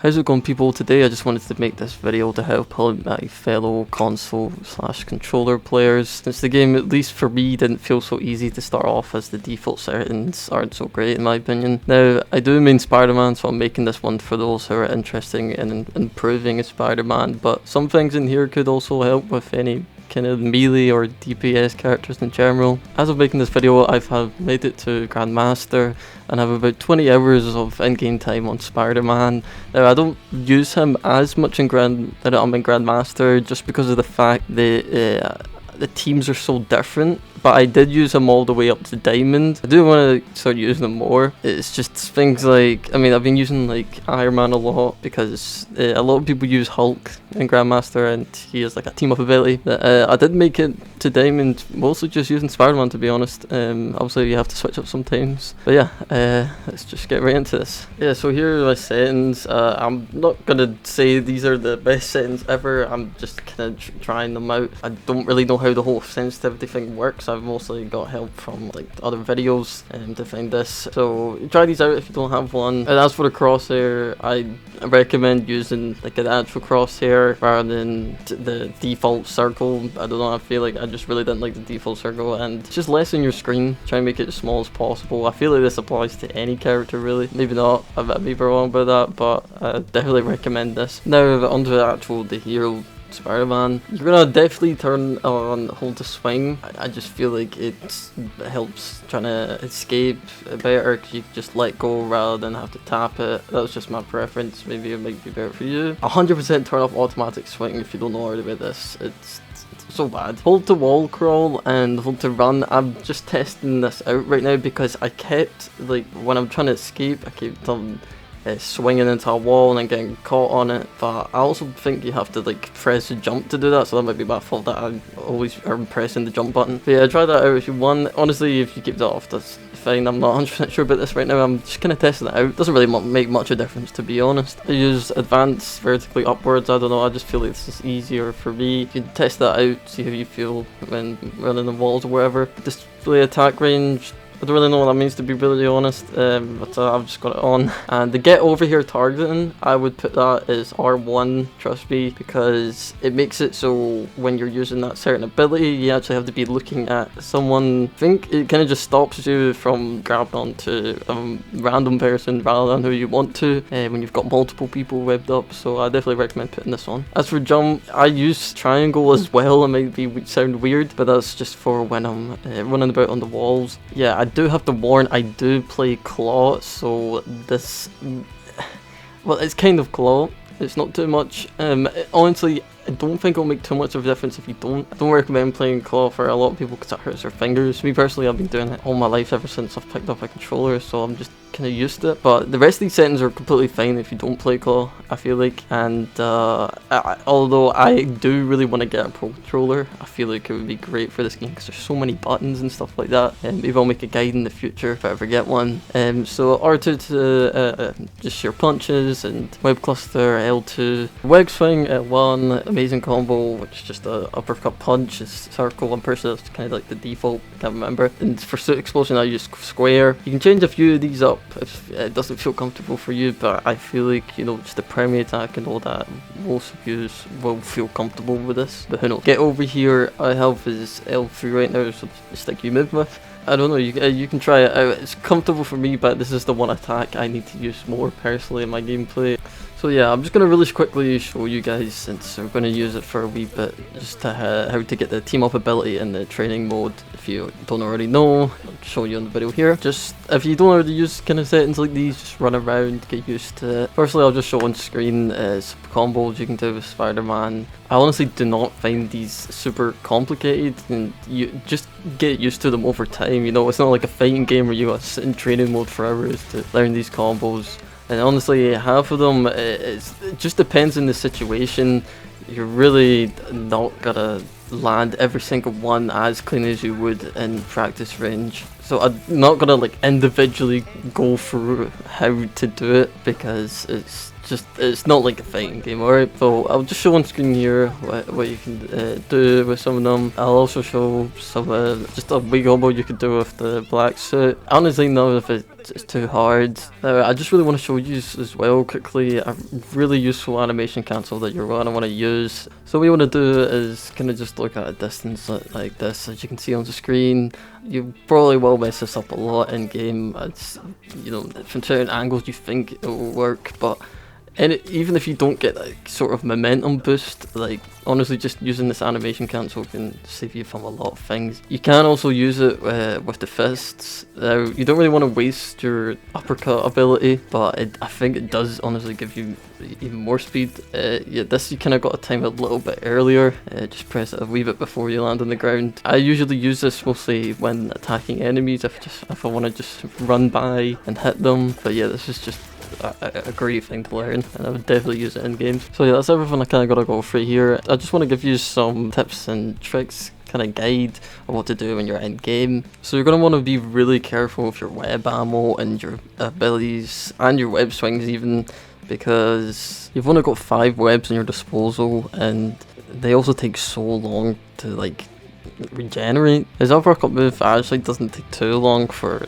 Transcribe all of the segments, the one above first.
How's it going, people? Today I just wanted to make this video to help out my fellow console/controller players, since the game, at least for me, didn't feel so easy to start off, as the default settings aren't so great in my opinion. Now, I do mean Spider-Man, so I'm making this one for those who are interested in improving as Spider-Man, but some things in here could also help with any kind of melee or DPS characters in general. As of making this video, I've made it to Grandmaster and have about 20 hours of in-game time on Spider-Man. Now, I don't use him as much in Grandmaster just because of the fact that the teams are so different, but I did use him all the way up to Diamond. I do want to start using him more. It's just things like, I've been using like Iron Man a lot because a lot of people use Hulk in Grandmaster and he has like a team up ability. I did make it to Diamond mostly just using Spider-Man, to be honest. Obviously you have to switch up sometimes. But yeah, let's just get right into this. Yeah, so here are my settings. I'm not gonna say these are the best settings ever. I'm just kind of trying them out. I don't really know how the whole sensitivity thing works. I've mostly got help from like other videos to find this, so try these out if you don't have one. And as for the crosshair, I recommend using like an actual crosshair rather than the default circle. I don't know, I feel like I just really didn't like the default circle, and just lessen your screen, try and make it as small as possible. I feel like this applies to any character really, maybe not, I may be wrong about that, but I definitely recommend this. Now onto the hero Spider-Man, you're gonna definitely turn on hold to swing. I just feel like it helps trying to escape better because you just let go rather than have to tap it. That's just my preference. Maybe it might be better for you. 100% turn off automatic swing if you don't know already about this. It's so bad. Hold to wall crawl and hold to run. I'm just testing this out right now because I kept, like, when I'm trying to escape, I keep swinging into a wall and then getting caught on it, but I also think you have to like press the jump to do that, so that might be my fault that I always am pressing the jump button. But yeah, try that out if you want. Honestly, if you keep that off, that's fine. I'm not 100% sure about this right now. I'm just kind of testing it out. Doesn't really make much of a difference, to be honest. I use advanced vertically upwards. I don't know, I just feel like this is easier for me. You can test that out, see how you feel when running the walls or whatever. Display attack range, I don't really know what that means, to be really honest, but I've just got it on. And the get over here targeting, I would put that as R1, trust me, because it makes it so when you're using that certain ability, you actually have to be looking at someone. I think it kind of just stops you from grabbing onto a random person rather than who you want to when you've got multiple people webbed up, so I definitely recommend putting this on. As for jump, I use triangle as well. It might sound weird, but that's just for when I'm running about on the walls. Yeah, I do have to warn, I do play claw, so this, well, it's kind of claw, it's not too much. Honestly, I don't think it'll make too much of a difference if you don't. I don't recommend playing claw for a lot of people because it hurts their fingers. Me personally, I've been doing it all my life ever since I've picked up a controller, so I'm just kind of used to it. But the rest of these settings are completely fine if you don't play claw, I feel like. And although I do really want to get a pro controller, I feel like it would be great for this game because there's so many buttons and stuff like that. And maybe I'll make a guide in the future if I ever get one. So R2 to just your punches, and web cluster, L2, web swing, L1, amazing combo, which is just a uppercut punch, is circle. I'm pretty sure that's kind of like the default, I can't remember. And for suit explosion, I use square. You can change a few of these up if it doesn't feel comfortable for you, but I feel like, you know, just the primary attack and all that, most of you will feel comfortable with this, but who knows. Get over here, I have is L3 right now, so it's like you move with. I don't know, you can try it out. It's comfortable for me, but this is the one attack I need to use more personally in my gameplay. So yeah, I'm just going to really quickly show you guys, since we're going to use it for a wee bit, just how to get the team up ability in the training mode. If you don't already know, I'll show you on the video here. Just, if you don't already use kind of settings like these, just run around, get used to it. Firstly, I'll just show on screen some combos you can do with Spider-Man. I honestly do not find these super complicated, and you just get used to them over time. You know, it's not like a fighting game where you have to sit in training mode for hours to learn these combos. And honestly, half of them, it just depends on the situation. You're really not gonna land every single one as clean as you would in practice range. So I'm not gonna like individually go through how to do it because it's it's not like a fighting game, alright? So I'll just show on screen here what you can do with some of them. I'll also show some just a wee combo you could do with the black suit. Honestly, none of it's too hard. I just really want to show you as well quickly a really useful animation cancel that you're going to want to use. So what you want to do is kind of just look at a distance like this, as you can see on the screen. You probably will mess this up a lot in game. It's, you know, from certain angles you think it will work, but even if you don't get like sort of momentum boost, like honestly just using this animation cancel can save you from a lot of things. You can also use it with the fists. You don't really want to waste your uppercut ability, but I think it does honestly give you even more speed. Yeah, this you kind of got to time it a little bit earlier. Just press it a wee bit before you land on the ground. I usually use this mostly when attacking enemies, if I want to just run by and hit them. But yeah, this is just a great thing to learn, and I would definitely use it in games. So yeah, that's everything I kind of got to go through here. I just want to give you some tips and tricks, kind of guide of what to do when you're in game. So you're going to want to be really careful with your web ammo and your abilities and your web swings even, because you've only got 5 webs in your disposal, and they also take so long to like regenerate. His uppercut move actually doesn't take too long for,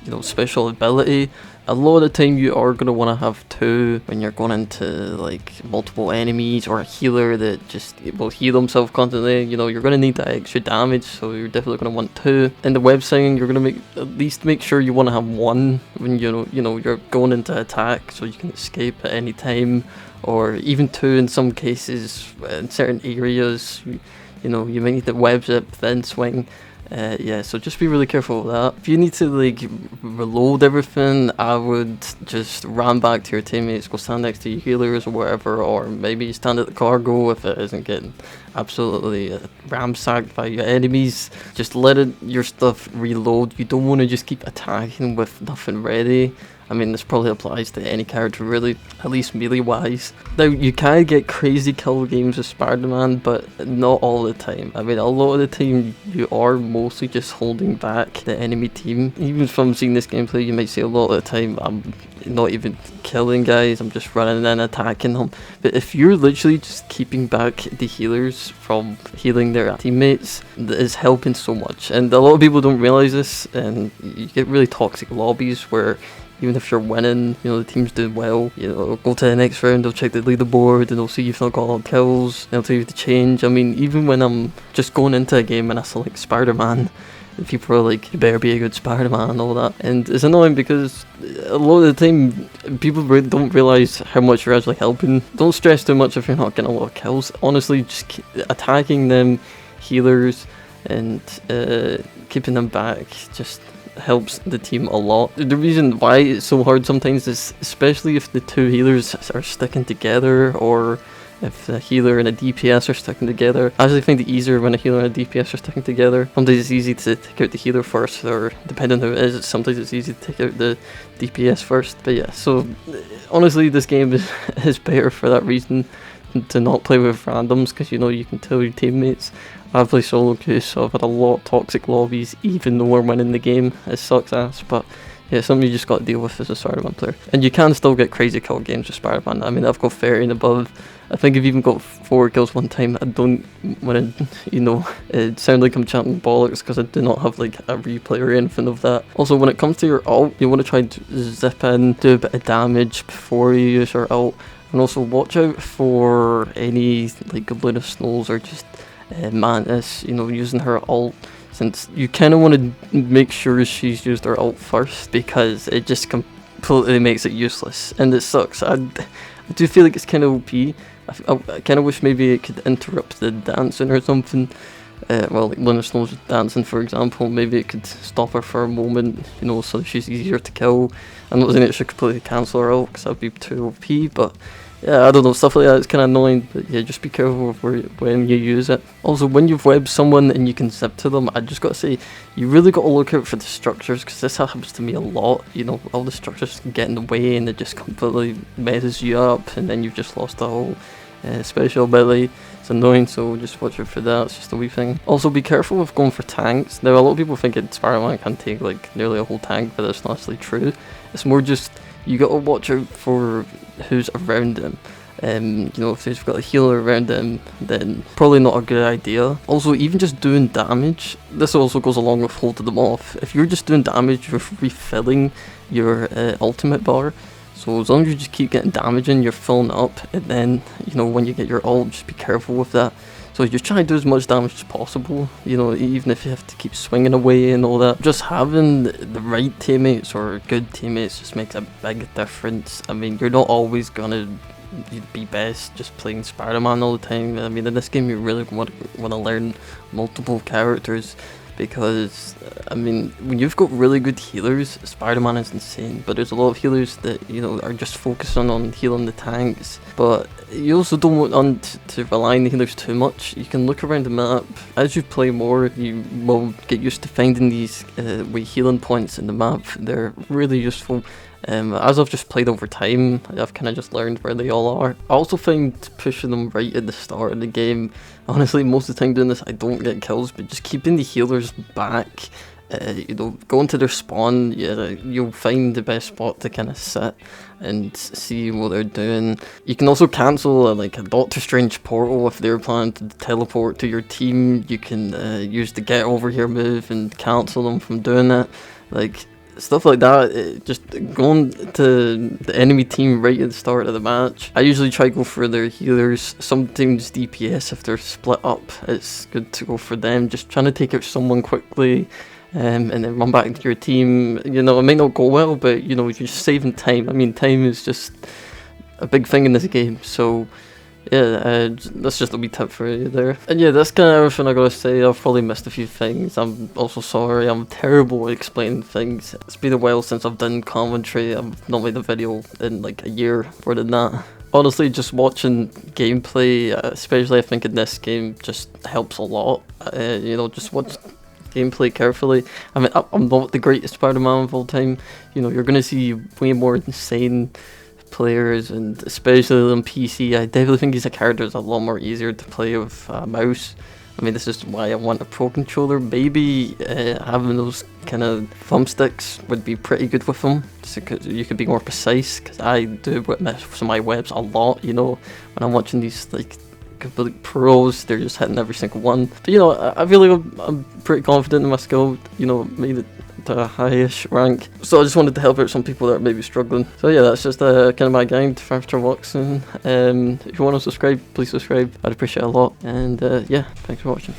you know, special ability. A lot of the time you are going to want to have 2 when you're going into like multiple enemies, or a healer that just will heal himself constantly. You know, you're going to need that extra damage, so you're definitely going to want 2. In the web swing, you're going to at least make sure you want to have 1 when you know you're going into attack, so you can escape at any time, or even 2 in some cases. In certain areas, you know, you might need the web zip then swing. Yeah, so just be really careful with that. If you need to like reload everything, I would just run back to your teammates, go stand next to your healers or whatever, or maybe stand at the cargo if it isn't getting absolutely ramsacked by your enemies. Just let your stuff reload. You don't want to just keep attacking with nothing ready. I mean, this probably applies to any character really, at least melee wise. Now, you can get crazy kill games with Spiderman, but not all the time. I mean, a lot of the time you are mostly just holding back the enemy team. Even from seeing this gameplay, you might see a lot of the time I'm not even killing guys, I'm just running and attacking them. But if you're literally just keeping back the healers from healing their teammates, that is helping so much. And a lot of people don't realize this, and you get really toxic lobbies where even if you're winning, you know, the team's doing well, you know, go to the next round, they'll check the leaderboard and they'll see you've not got a lot of kills, they'll tell you to change. I mean, even when I'm just going into a game and I select Spider-Man, people are like, you better be a good Spider-Man and all that. And it's annoying because a lot of the time, people don't realise how much you're actually helping. Don't stress too much if you're not getting a lot of kills. Honestly, just keep attacking them, healers, and keeping them back just helps the team a lot. The reason why it's so hard sometimes is especially if the 2 healers are sticking together, or if a healer and a DPS are sticking together. I actually find it easier when a healer and a DPS are sticking together. Sometimes it's easy to take out the healer first, or depending on who it is, sometimes it's easy to take out the DPS first. But yeah, so honestly this game is better for that reason, to not play with randoms, because you know you can tell your teammates. I play solo queue, so I've had a lot of toxic lobbies even though we're winning the game. It sucks ass, but yeah, it's something you just got to deal with as a Spider-Man player. And you can still get crazy kill games with Spider-Man. I mean, I've got 30 and above. I think I've even got 4 kills one time. I don't want to, you know, sound like I'm chanting bollocks, because I do not have like a replay or anything of that. Also, when it comes to your ult, you want to try and zip in, do a bit of damage before you use your ult. And also watch out for any like Luna Snows or just Mantis, you know, using her ult, since you kind of want to make sure she's used her ult first, because it just completely makes it useless and it sucks. I do feel like it's kind of OP. I kind of wish maybe it could interrupt the dancing or something. Well, like Luna Snow's dancing, for example, maybe it could stop her for a moment, you know, so she's easier to kill. I'm not saying it should completely cancel her ult, because that would be too OP, but yeah, I don't know, stuff like that is kind of annoying. But yeah, just be careful when you use it. Also, when you've webbed someone and you can zip to them, I just gotta say, you really gotta look out for the structures, because this happens to me a lot. You know, all the structures can get in the way and it just completely messes you up, and then you've just lost the whole special ability. It's annoying, so just watch out for that. It's just a wee thing. Also, be careful with going for tanks. Now, a lot of people think Spider-Man can take like nearly a whole tank, but that's not actually true. It's more just you gotta watch out for who's around him. You know, if they've got a healer around them, then probably not a good idea. Also, even just doing damage, this also goes along with holding them off. If you're just doing damage, you're refilling your ultimate bar. So as long as you just keep getting damage in, you're filling up, and then, you know, when you get your ult, just be careful with that. So you're trying to do as much damage as possible, you know, even if you have to keep swinging away and all that. Just having the right teammates or good teammates just makes a big difference. I mean, you're not always gonna be best just playing Spiderman all the time. I mean, in this game you really want to learn multiple characters, because I mean, when you've got really good healers, Spiderman is insane, but there's a lot of healers that, you know, are just focusing on healing the tanks. But you also don't want to rely on the healers too much. You can look around the map. As you play more, you will get used to finding these wee healing points in the map. They're really useful. As I've just played over time, I've kind of just learned where they all are. I also find pushing them right at the start of the game, honestly, most of the time doing this I don't get kills, but just keeping the healers back, you know, going to their spawn, you'll find the best spot to kind of sit and see what they're doing. You can also cancel like a Doctor Strange portal if they're planning to teleport to your team. You can use the get over here move and cancel them from doing it. Like, stuff like that, just going to the enemy team right at the start of the match. I usually try to go for their healers, sometimes DPS if they're split up, it's good to go for them, just trying to take out someone quickly, and then run back to your team. You know, it might not go well, but you know, you're just saving time. I mean, time is just a big thing in this game, so yeah, that's just a wee tip for you there. And yeah, that's kind of everything I gotta say. I've probably missed a few things. I'm also sorry, I'm terrible at explaining things. It's been a while since I've done commentary. I've not made a video in like a year, more than that. Honestly, just watching gameplay, especially I think in this game, just helps a lot. You know, just watch gameplay carefully. I mean, I'm not the greatest Spider-Man of all time. You know, you're gonna see way more insane players, and especially on PC, I definitely think he's a character that's a lot more easier to play with a mouse. I mean, this is why I want a pro controller. Maybe having those kind of thumbsticks would be pretty good with them, just because you could be more precise, because I do mess with my webs a lot, you know, when I'm watching these like complete pros, they're just hitting every single one. But you know, I feel like I'm pretty confident in my skill, you know, made it to a high-ish rank. So I just wanted to help out some people that are maybe struggling. So yeah, that's just kind of my guide for after boxing. If you want to subscribe, please subscribe. I'd appreciate it a lot. And yeah, thanks for watching.